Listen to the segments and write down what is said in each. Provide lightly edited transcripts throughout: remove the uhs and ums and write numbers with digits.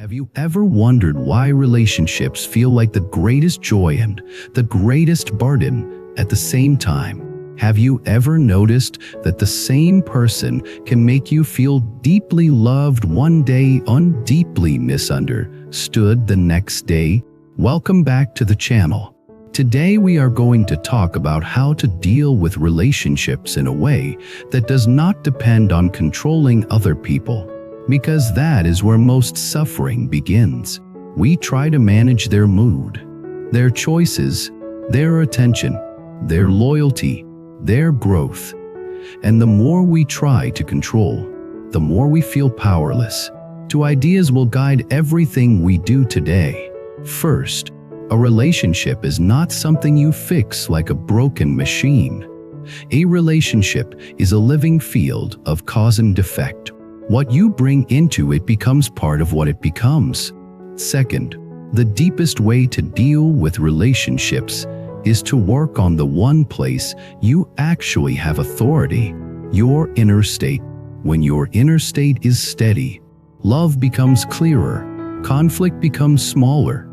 Have you ever wondered why relationships feel like the greatest joy and the greatest burden at the same time? Have you ever noticed that the same person can make you feel deeply loved one day and deeply misunderstood the next day? Welcome back to the channel. Today we are going to talk about how to deal with relationships in a way that does not depend on controlling other people, because that is where most suffering begins. We try to manage their mood, their choices, their attention, their loyalty, their growth. And the more we try to control, the more we feel powerless. Two ideas will guide everything we do today. First, a relationship is not something you fix like a broken machine. A relationship is a living field of cause and effect. What you bring into it becomes part of what it becomes. Second, the deepest way to deal with relationships is to work on the one place you actually have authority, your inner state. When your inner state is steady, love becomes clearer, conflict becomes smaller,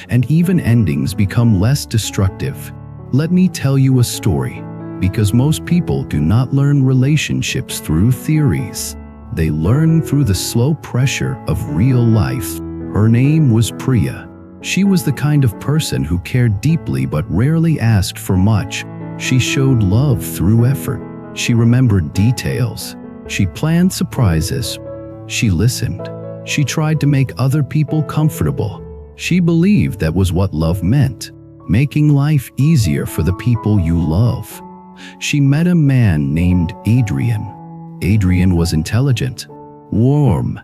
and even endings become less destructive. Let me tell you a story, because most people do not learn relationships through theories. They learn through the slow pressure of real life. Her name was Priya. She was the kind of person who cared deeply but rarely asked for much. She showed love through effort. She remembered details. She planned surprises. She listened. She tried to make other people comfortable. She believed that was what love meant, making life easier for the people you love. She met a man named Adrian. Adrian was intelligent, warm,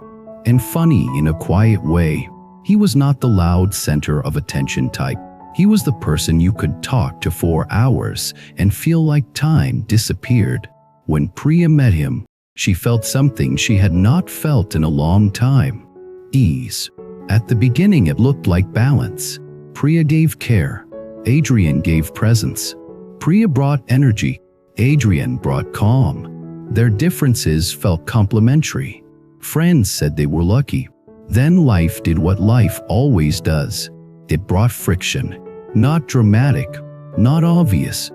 and funny in a quiet way. He was not the loud center of attention type. He was the person you could talk to for hours and feel like time disappeared. When Priya met him, she felt something she had not felt in a long time: ease. At the beginning it looked like balance. Priya gave care. Adrian gave presence. Priya brought energy. Adrian brought calm. Their differences felt complementary. Friends said they were lucky. Then life did what life always does. It brought friction. Not dramatic, not obvious,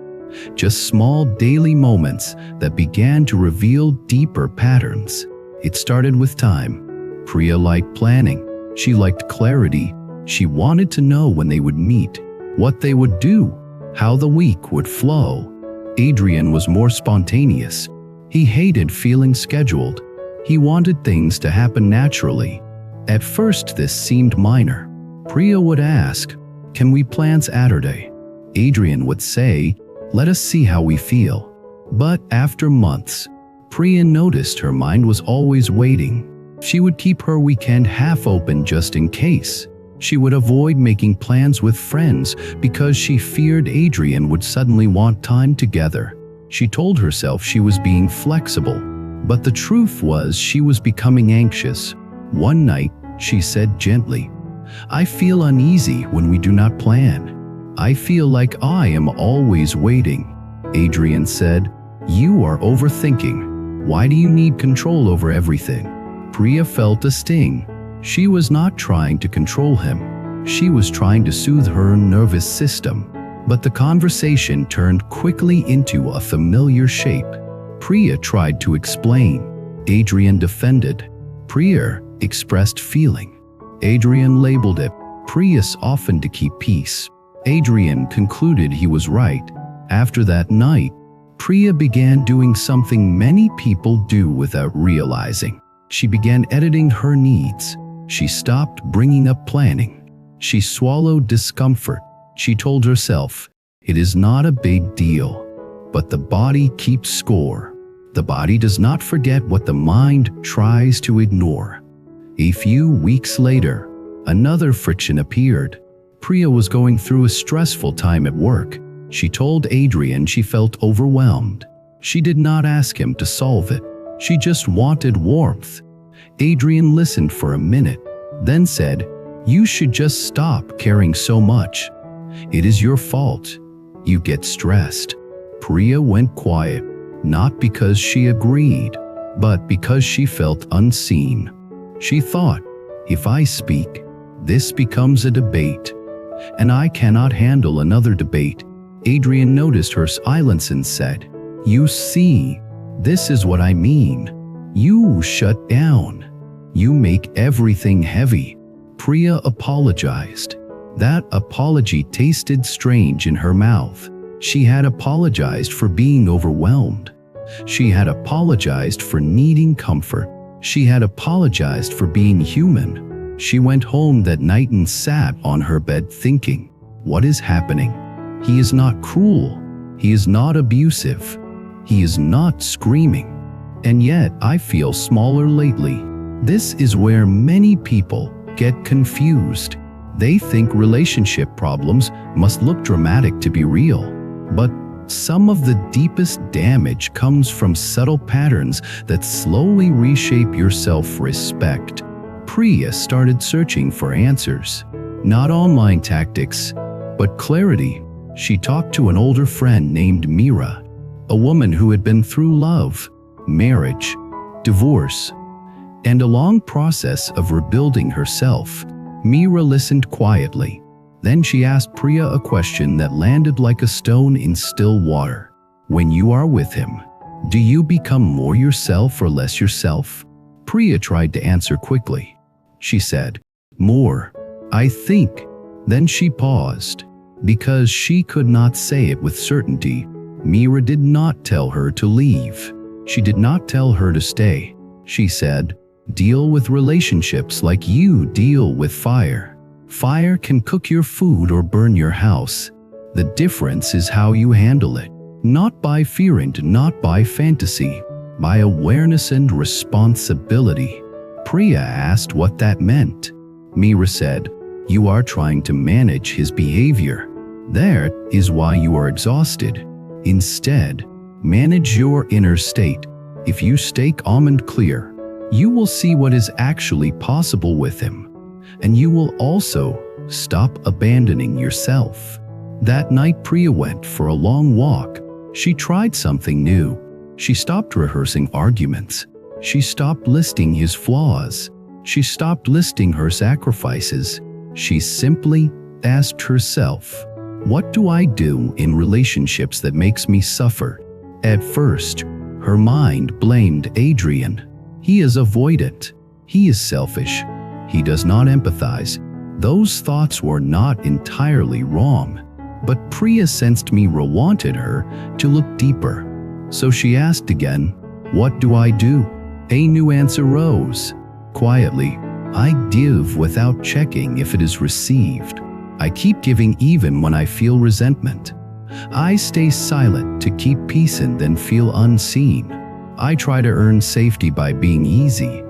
just small daily moments that began to reveal deeper patterns. It started with time. Priya liked planning. She liked clarity. She wanted to know when they would meet, what they would do, how the week would flow. Adrian was more spontaneous. He hated feeling scheduled. He wanted things to happen naturally. At first this seemed minor. Priya would ask, "Can we plan Saturday?" Adrian would say, "Let us see how we feel." But after months, Priya noticed her mind was always waiting. She would keep her weekend half open just in case. She would avoid making plans with friends because she feared Adrian would suddenly want time together. She told herself she was being flexible, but the truth was she was becoming anxious. One night, she said gently, "I feel uneasy when we do not plan. I feel like I am always waiting." Adrian said, "You are overthinking. Why do you need control over everything?" Priya felt a sting. She was not trying to control him. She was trying to soothe her nervous system. But the conversation turned quickly into a familiar shape. Priya tried to explain. Adrian defended. Priya expressed feeling. Adrian labeled it. Priya softened to keep peace. Adrian concluded he was right. After that night, Priya began doing something many people do without realizing. She began editing her needs. She stopped bringing up planning. She swallowed discomfort. She told herself, "It is not a big deal." But the body keeps score. The body does not forget what the mind tries to ignore. A few weeks later, another friction appeared. Priya was going through a stressful time at work. She told Adrian she felt overwhelmed. She did not ask him to solve it. She just wanted warmth. Adrian listened for a minute, then said, "You should just stop caring so much. It is your fault. You get stressed." Priya went quiet, not because she agreed, but because she felt unseen. She thought, If I speak, this becomes a debate, and I cannot handle another debate." Adrian noticed her silence and said, "You see, this is what I mean. You shut down. You make everything heavy." Priya apologized. That apology tasted strange in her mouth. She had apologized for being overwhelmed. She had apologized for needing comfort. She had apologized for being human. She went home that night and sat on her bed thinking, "What is happening? He is not cruel. He is not abusive. He is not screaming. And yet I feel smaller lately." This is where many people get confused. They think relationship problems must look dramatic to be real. But some of the deepest damage comes from subtle patterns that slowly reshape your self-respect. Priya started searching for answers. Not online tactics, but clarity. She talked to an older friend named Mira, a woman who had been through love, marriage, divorce, and a long process of rebuilding herself. Mira listened quietly. Then she asked Priya a question that landed like a stone in still water. "When you are with him, do you become more yourself or less yourself?" Priya tried to answer quickly. She said, "More, I think." Then she paused. Because she could not say it with certainty, Mira did not tell her to leave. She did not tell her to stay. She said, "Deal with relationships like you deal with fire. Fire can cook your food or burn your house. The difference is how you handle it. Not by fear and not by fantasy, by awareness and responsibility." Priya asked what that meant. Mira said, "You are trying to manage his behavior. That is why you are exhausted. Instead, manage your inner state. If you stay calm and clear, you will see what is actually possible with him. And you will also stop abandoning yourself." That night Priya went for a long walk. She tried something new. She stopped rehearsing arguments. She stopped listing his flaws. She stopped listing her sacrifices. She simply asked herself, "What do I do in relationships that makes me suffer?" At first, her mind blamed Adrian. "He is avoidant. He is selfish. He does not empathize." Those thoughts were not entirely wrong, but Priya sensed Mira wanted her to look deeper. So she asked again, "What do I do?" A new answer rose. Quietly, "I give without checking if it is received. I keep giving even when I feel resentment. I stay silent to keep peace and then feel unseen. I try to earn safety by being easy.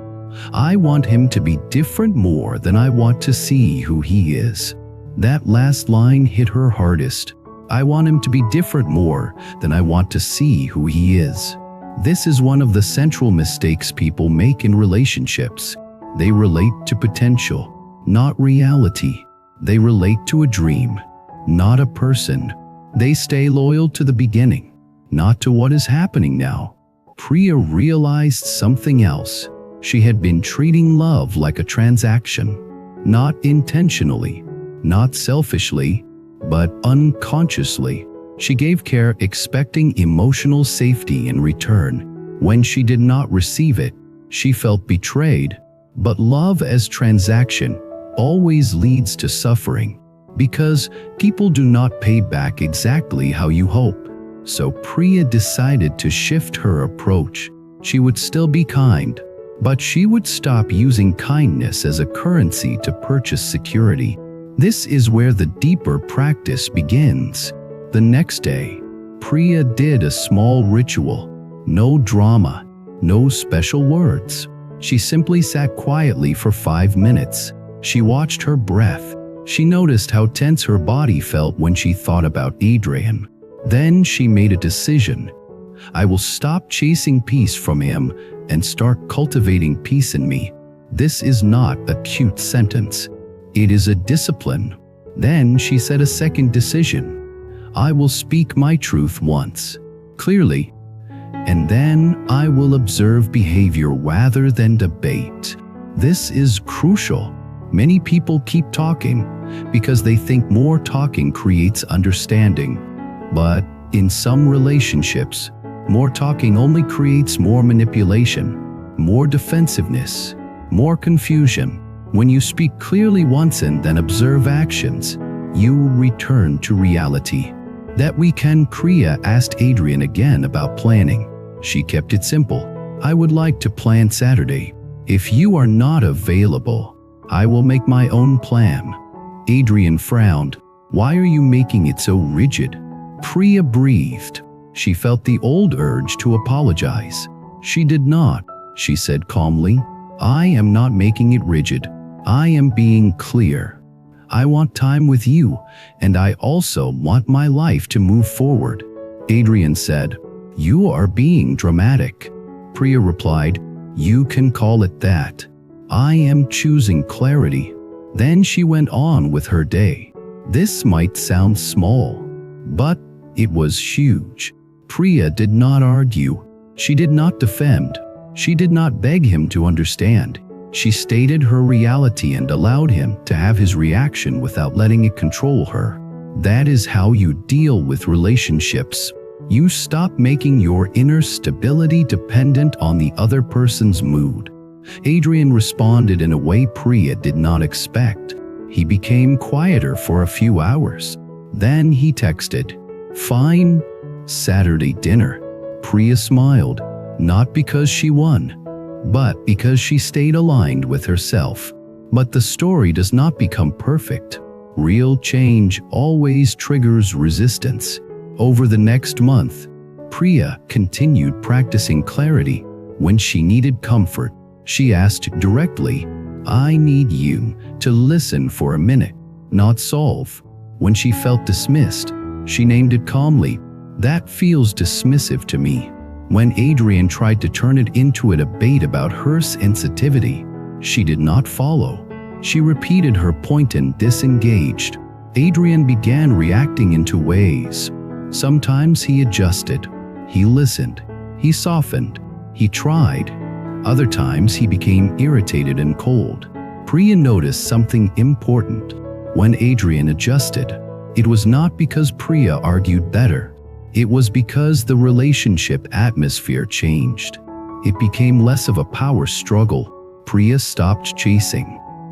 I want him to be different more than I want to see who he is." That last line hit her hardest. I want him to be different more than I want to see who he is. This is one of the central mistakes people make in relationships. They relate to potential, not reality. They relate to a dream, not a person. They stay loyal to the beginning, not to what is happening now. Priya realized something else. She had been treating love like a transaction, not intentionally, not selfishly, but unconsciously. She gave care expecting emotional safety in return. When she did not receive it, she felt betrayed. But love as transaction always leads to suffering, because people do not pay back exactly how you hope. So Priya decided to shift her approach. She would still be kind, but she would stop using kindness as a currency to purchase security. This is where the deeper practice begins. The next day, Priya did a small ritual. No drama, no special words. She simply sat quietly for 5 minutes. She watched her breath. She noticed how tense her body felt when she thought about Adrian. Then she made a decision. I will stop chasing peace from him and start cultivating peace in me. This is not a cute sentence. It is a discipline. Then she said a second decision. I will speak my truth once, clearly, and then I will observe behavior rather than debate. This is crucial. Many people keep talking because they think more talking creates understanding. But in some relationships, more talking only creates more manipulation, more defensiveness, more confusion. When you speak clearly once and then observe actions, you return to reality. That weekend, Priya asked Adrian again about planning. She kept it simple. I would like to plan Saturday. If you are not available, I will make my own plan. Adrian frowned. Why are you making it so rigid? Priya breathed. She felt the old urge to apologize. She did not, she said calmly. I am not making it rigid. I am being clear. I want time with you, and I also want my life to move forward. Adrian said, You are being dramatic. Priya replied, You can call it that. I am choosing clarity. Then she went on with her day. This might sound small, but it was huge. Priya did not argue. She did not defend. She did not beg him to understand. She stated her reality and allowed him to have his reaction without letting it control her. That is how you deal with relationships. You stop making your inner stability dependent on the other person's mood. Adrian responded in a way Priya did not expect. He became quieter for a few hours. Then he texted, Fine, Saturday dinner. Priya smiled, not because she won, but because she stayed aligned with herself. But the story does not become perfect. Real change always triggers resistance. Over the next month, Priya continued practicing clarity. When she needed comfort, she asked directly, I need you to listen for a minute, not solve. When she felt dismissed, she named it calmly. That feels dismissive to me. When Adrian tried to turn it into a debate about her sensitivity, she did not follow. She repeated her point and disengaged. Adrian began reacting in two ways. Sometimes he adjusted. He listened. He softened. He tried. Other times he became irritated and cold. Priya noticed something important. When Adrian adjusted, it was not because Priya argued better. It was because the relationship atmosphere changed. It became less of a power struggle. Priya stopped chasing,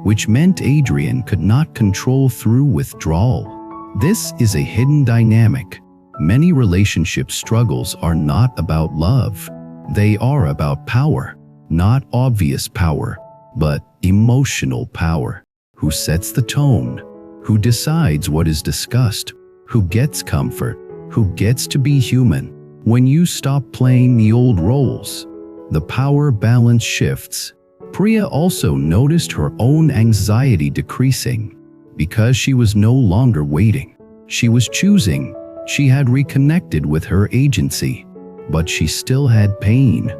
which meant Adrian could not control through withdrawal. This is a hidden dynamic. Many relationship struggles are not about love. They are about power. Not obvious power, but emotional power. Who sets the tone? Who decides what is discussed? Who gets comfort? Who gets to be human? When you stop playing the old roles, the power balance shifts. Priya also noticed her own anxiety decreasing because she was no longer waiting. She was choosing. She had reconnected with her agency, but she still had pain.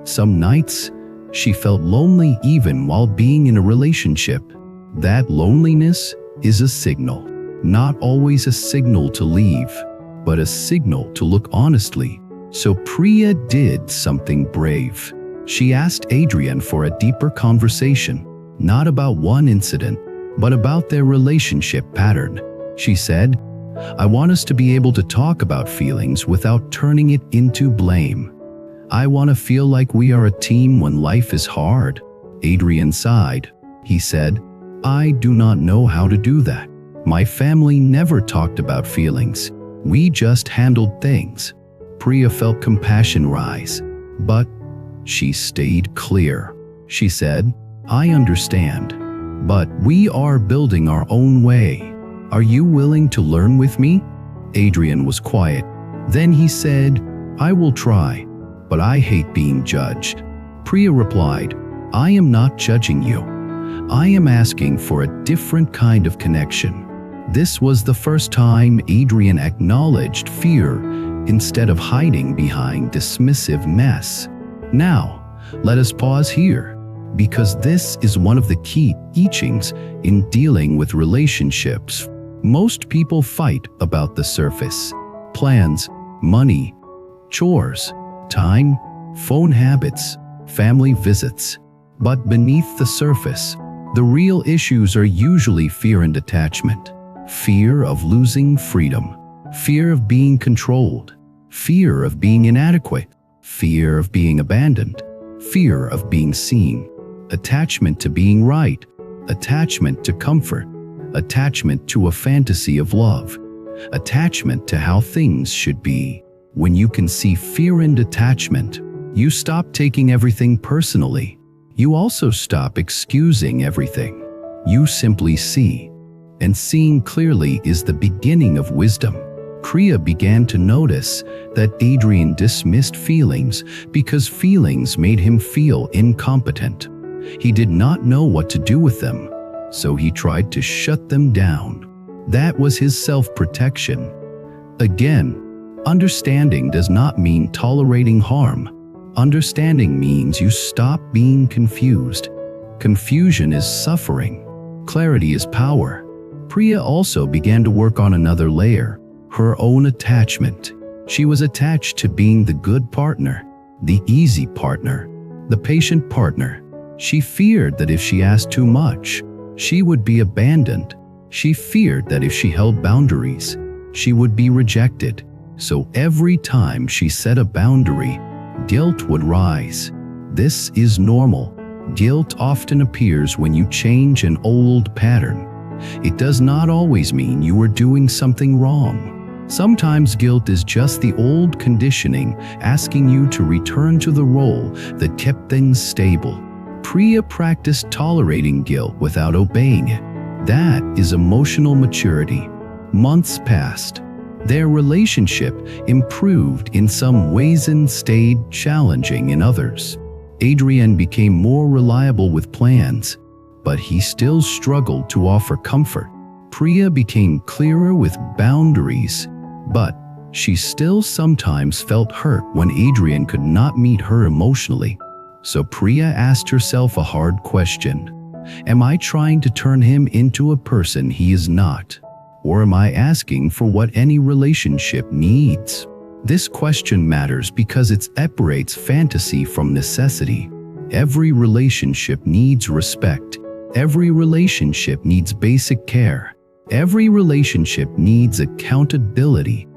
Some nights, she felt lonely even while being in a relationship. That loneliness is a signal, not always a signal to leave, but a signal to look honestly. So Priya did something brave. She asked Adrian for a deeper conversation, not about one incident, but about their relationship pattern. She said, I want us to be able to talk about feelings without turning it into blame. I want to feel like we are a team when life is hard. Adrian sighed. He said, I do not know how to do that. My family never talked about feelings. We just handled things. Priya felt compassion rise, but she stayed clear. She said, I understand, but we are building our own way. Are you willing to learn with me? Adrian was quiet. Then he said, I will try, but I hate being judged. Priya replied, I am not judging you. I am asking for a different kind of connection. This was the first time Adrian acknowledged fear instead of hiding behind dismissive mess. Now, let us pause here, because this is one of the key teachings in dealing with relationships. Most people fight about the surface: plans, money, chores, time, phone habits, family visits. But beneath the surface, the real issues are usually fear and attachment. Fear of losing freedom, fear of being controlled, fear of being inadequate, fear of being abandoned, fear of being seen, attachment to being right, attachment to comfort, attachment to a fantasy of love, attachment to how things should be. When you can see fear and attachment, you stop taking everything personally. You also stop excusing everything. You simply see. And seeing clearly is the beginning of wisdom. Priya began to notice that Adrian dismissed feelings because feelings made him feel incompetent. He did not know what to do with them, so he tried to shut them down. That was his self-protection. Again, understanding does not mean tolerating harm. Understanding means you stop being confused. Confusion is suffering. Clarity is power. Priya also began to work on another layer, her own attachment. She was attached to being the good partner, the easy partner, the patient partner. She feared that if she asked too much, she would be abandoned. She feared that if she held boundaries, she would be rejected. So every time she set a boundary, guilt would rise. This is normal. Guilt often appears when you change an old pattern. It does not always mean you are doing something wrong. Sometimes guilt is just the old conditioning asking you to return to the role that kept things stable. Priya practiced tolerating guilt without obeying it. That is emotional maturity. Months passed. Their relationship improved in some ways and stayed challenging in others. Adrian became more reliable with plans, but he still struggled to offer comfort. Priya became clearer with boundaries, but she still sometimes felt hurt when Adrian could not meet her emotionally. So Priya asked herself a hard question. Am I trying to turn him into a person he is not? Or am I asking for what any relationship needs? This question matters because it separates fantasy from necessity. Every relationship needs respect. Every relationship needs basic care. Every relationship needs accountability.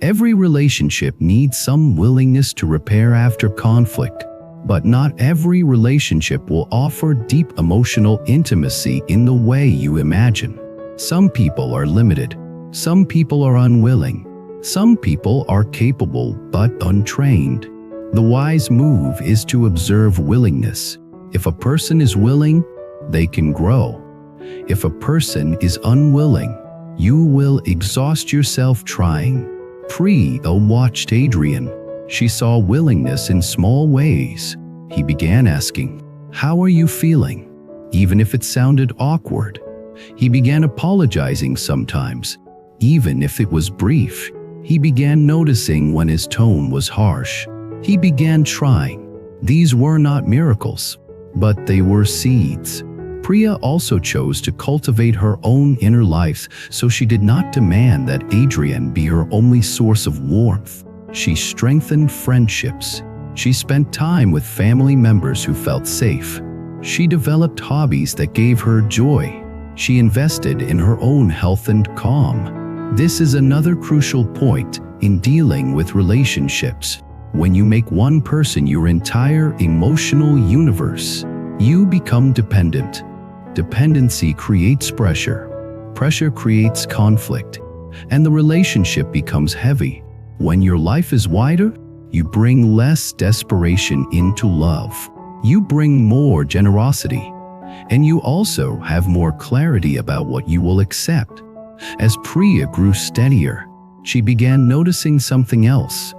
Every relationship needs some willingness to repair after conflict. But not every relationship will offer deep emotional intimacy in the way you imagine. Some people are limited. Some people are unwilling. Some people are capable but untrained. The wise move is to observe willingness. If a person is willing, they can grow. If a person is unwilling, you will exhaust yourself trying. Priya watched Adrian. She saw willingness in small ways. He began asking, "How are you feeling?" Even if it sounded awkward. He began apologizing sometimes, even if it was brief. He began noticing when his tone was harsh. He began trying. These were not miracles, but they were seeds. Priya also chose to cultivate her own inner life, so she did not demand that Adrian be her only source of warmth. She strengthened friendships. She spent time with family members who felt safe. She developed hobbies that gave her joy. She invested in her own health and calm. This is another crucial point in dealing with relationships. When you make one person your entire emotional universe, you become dependent. Dependency creates pressure. Pressure creates conflict, and the relationship becomes heavy. When your life is wider, you bring less desperation into love. You bring more generosity. And you also have more clarity about what you will accept. As Priya grew steadier, she began noticing something else.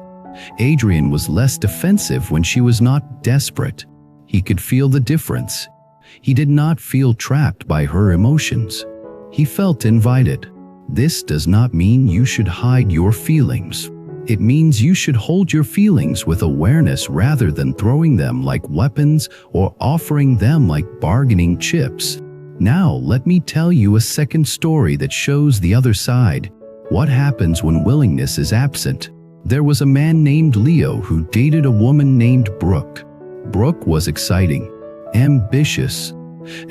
Adrian was less defensive when she was not desperate. He could feel the difference. He did not feel trapped by her emotions. He felt invited. This does not mean you should hide your feelings. It means you should hold your feelings with awareness rather than throwing them like weapons or offering them like bargaining chips. Now let me tell you a second story that shows the other side. What happens when willingness is absent? There was a man named Leo who dated a woman named Brooke. Brooke was exciting, ambitious,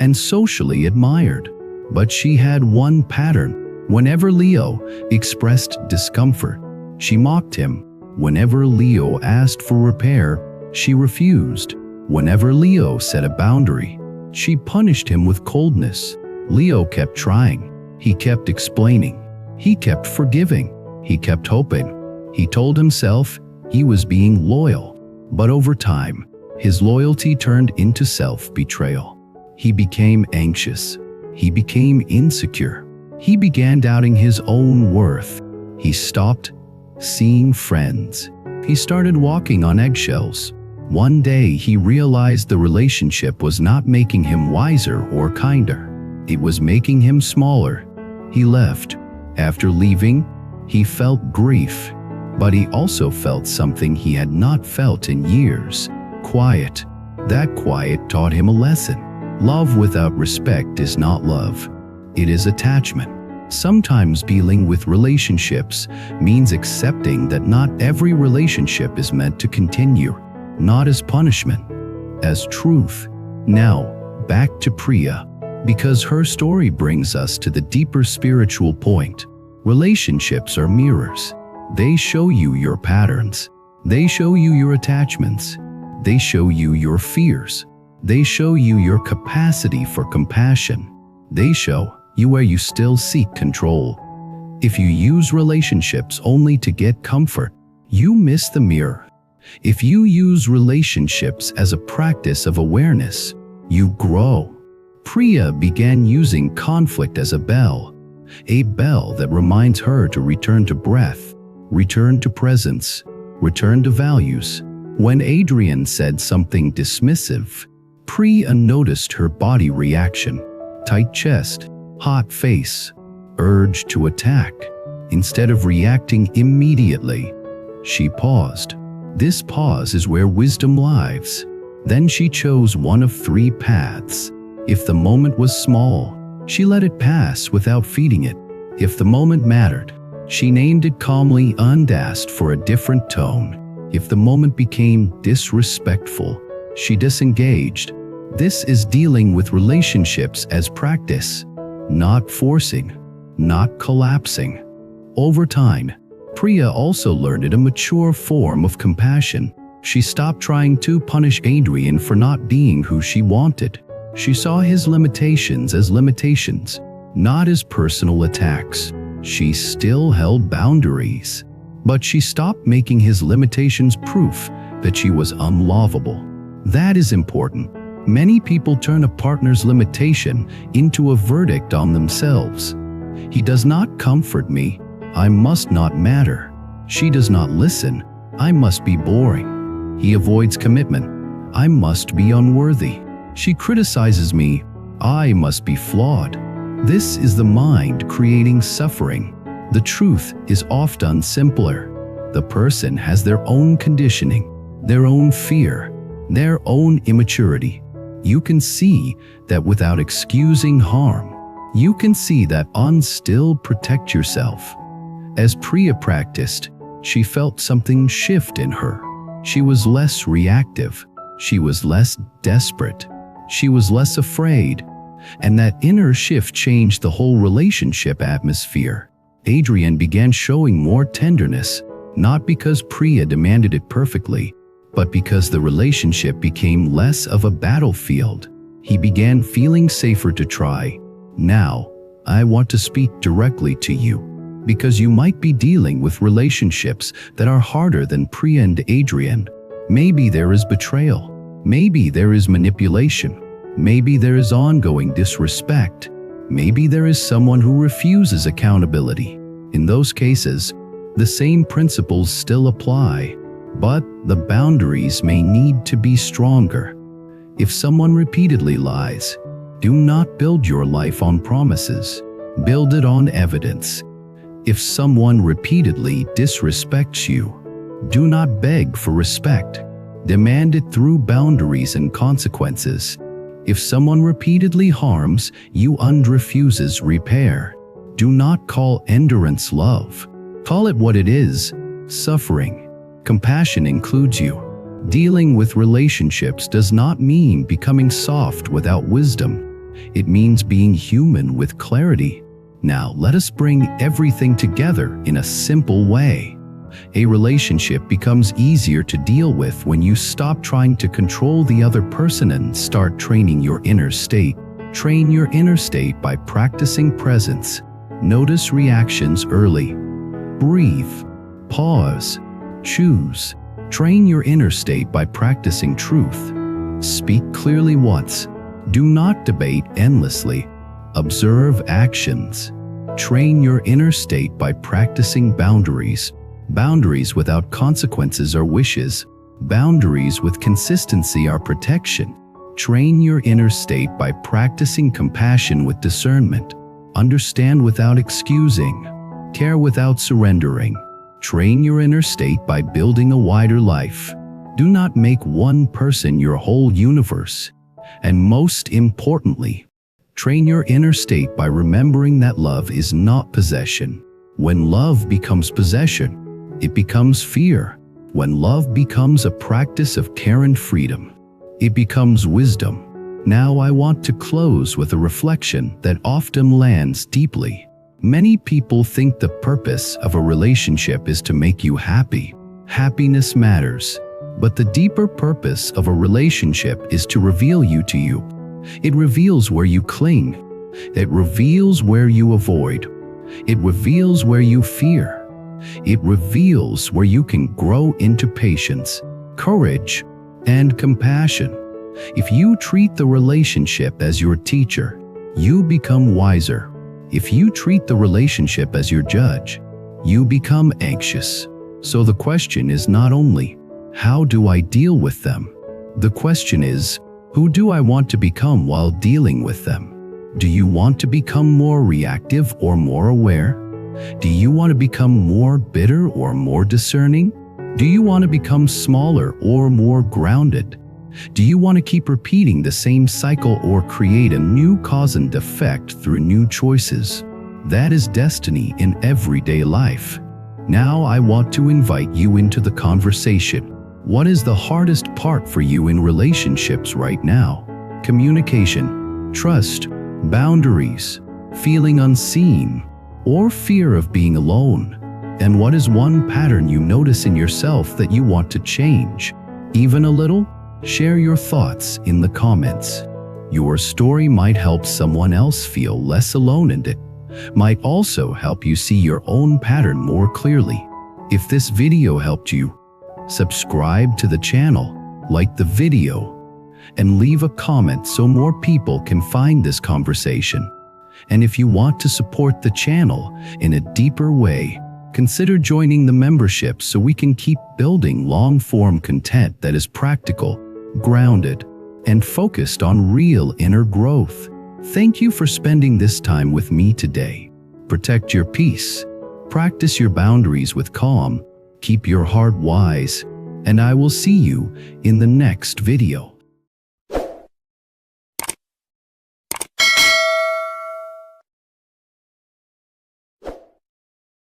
and socially admired. But she had one pattern. Whenever Leo expressed discomfort, she mocked him. Whenever Leo asked for repair, she refused. Whenever Leo set a boundary, she punished him with coldness. Leo kept trying. He kept explaining. He kept forgiving. He kept hoping. He told himself he was being loyal. But over time, his loyalty turned into self-betrayal. He became anxious. He became insecure. He began doubting his own worth. He stopped seeing friends. He started walking on eggshells. One day he realized the relationship was not making him wiser or kinder. It was making him smaller. He left. After leaving, he felt grief, but he also felt something he had not felt in years: quiet. That quiet taught him a lesson. Love without respect is not love. It is attachment. Sometimes dealing with relationships means accepting that not every relationship is meant to continue, not as punishment, as truth. Now, back to Priya, because her story brings us to the deeper spiritual point. Relationships are mirrors. They show you your patterns. They show you your attachments. They show you your fears. They show you your capacity for compassion. They show you where you still seek control. If you use relationships only to get comfort, you miss the mirror. If you use relationships as a practice of awareness, you grow. Priya began using conflict as a bell that reminds her to return to breath, return to presence, return to values. When Adrian said something dismissive, Priya noticed her body reaction: tight chest, hot face, urge to attack. Instead of reacting immediately, she paused. This pause is where wisdom lies. Then she chose one of three paths. If the moment was small, she let it pass without feeding it. If the moment mattered, she named it calmly and asked for a different tone. If the moment became disrespectful, she disengaged. This is dealing with relationships as practice, not forcing, not collapsing. Over time, Priya also learned a mature form of compassion. She stopped trying to punish Adrian for not being who she wanted. She saw his limitations as limitations, not as personal attacks. She still held boundaries, but she stopped making his limitations proof that she was unlovable. That is important. Many people turn a partner's limitation into a verdict on themselves. He does not comfort me, I must not matter. She does not listen, I must be boring. He avoids commitment, I must be unworthy. She criticizes me, I must be flawed. This is the mind creating suffering. The truth is often simpler. The person has their own conditioning, their own fear, their own immaturity. You can see that without excusing harm. You can see that and still protect yourself. As Priya practiced, she felt something shift in her. She was less reactive. She was less desperate. She was less afraid. And that inner shift changed the whole relationship atmosphere. Adrian began showing more tenderness, not because Priya demanded it perfectly, but because the relationship became less of a battlefield. He began feeling safer to try. Now, I want to speak directly to you, because you might be dealing with relationships that are harder than Priya and Adrian. Maybe there is betrayal. Maybe there is manipulation. Maybe there is ongoing disrespect. Maybe there is someone who refuses accountability. In those cases, the same principles still apply, but the boundaries may need to be stronger. If someone repeatedly lies, do not build your life on promises. Build it on evidence. If someone repeatedly disrespects you, do not beg for respect. Demand it through boundaries and consequences. If someone repeatedly harms you and refuses repair, do not call endurance love. Call it what it is: suffering. Compassion includes you. Dealing with relationships does not mean becoming soft without wisdom. It means being human with clarity. Now, let us bring everything together in a simple way. A relationship becomes easier to deal with when you stop trying to control the other person and start training your inner state. Train your inner state by practicing presence. Notice reactions early. Breathe. Pause. Choose. Train your inner state by practicing truth. Speak clearly once. Do not debate endlessly. Observe actions. Train your inner state by practicing boundaries. Boundaries without consequences are wishes. Boundaries with consistency are protection. Train your inner state by practicing compassion with discernment. Understand without excusing. Care without surrendering. Train your inner state by building a wider life. Do not make one person your whole universe. And most importantly, train your inner state by remembering that love is not possession. When love becomes possession, it becomes fear. When love becomes a practice of care and freedom, it becomes wisdom. Now I want to close with a reflection that often lands deeply. Many people think the purpose of a relationship is to make you happy. Happiness matters, but the deeper purpose of a relationship is to reveal you to you. It reveals where you cling. It reveals where you avoid. It reveals where you fear. It reveals where you can grow into patience, courage, and compassion. If you treat the relationship as your teacher, you become wiser. If you treat the relationship as your judge, you become anxious. So the question is not only, how do I deal with them? The question is, who do I want to become while dealing with them? Do you want to become more reactive or more aware? Do you want to become more bitter or more discerning? Do you want to become smaller or more grounded? Do you want to keep repeating the same cycle or create a new cause and effect through new choices? That is destiny in everyday life. Now I want to invite you into the conversation. What is the hardest part for you in relationships right now? Communication, trust, boundaries, feeling unseen, or fear of being alone? And what is one pattern you notice in yourself that you want to change? Even a little? Share your thoughts in the comments. Your story might help someone else feel less alone, and it might also help you see your own pattern more clearly. If this video helped you, subscribe to the channel, like the video, and leave a comment so more people can find this conversation. And if you want to support the channel in a deeper way, consider joining the membership so we can keep building long-form content that is practical, grounded, and focused on real inner growth. Thank you for spending this time with me today. Protect your peace, practice your boundaries with calm, keep your heart wise, and I will see you in the next video.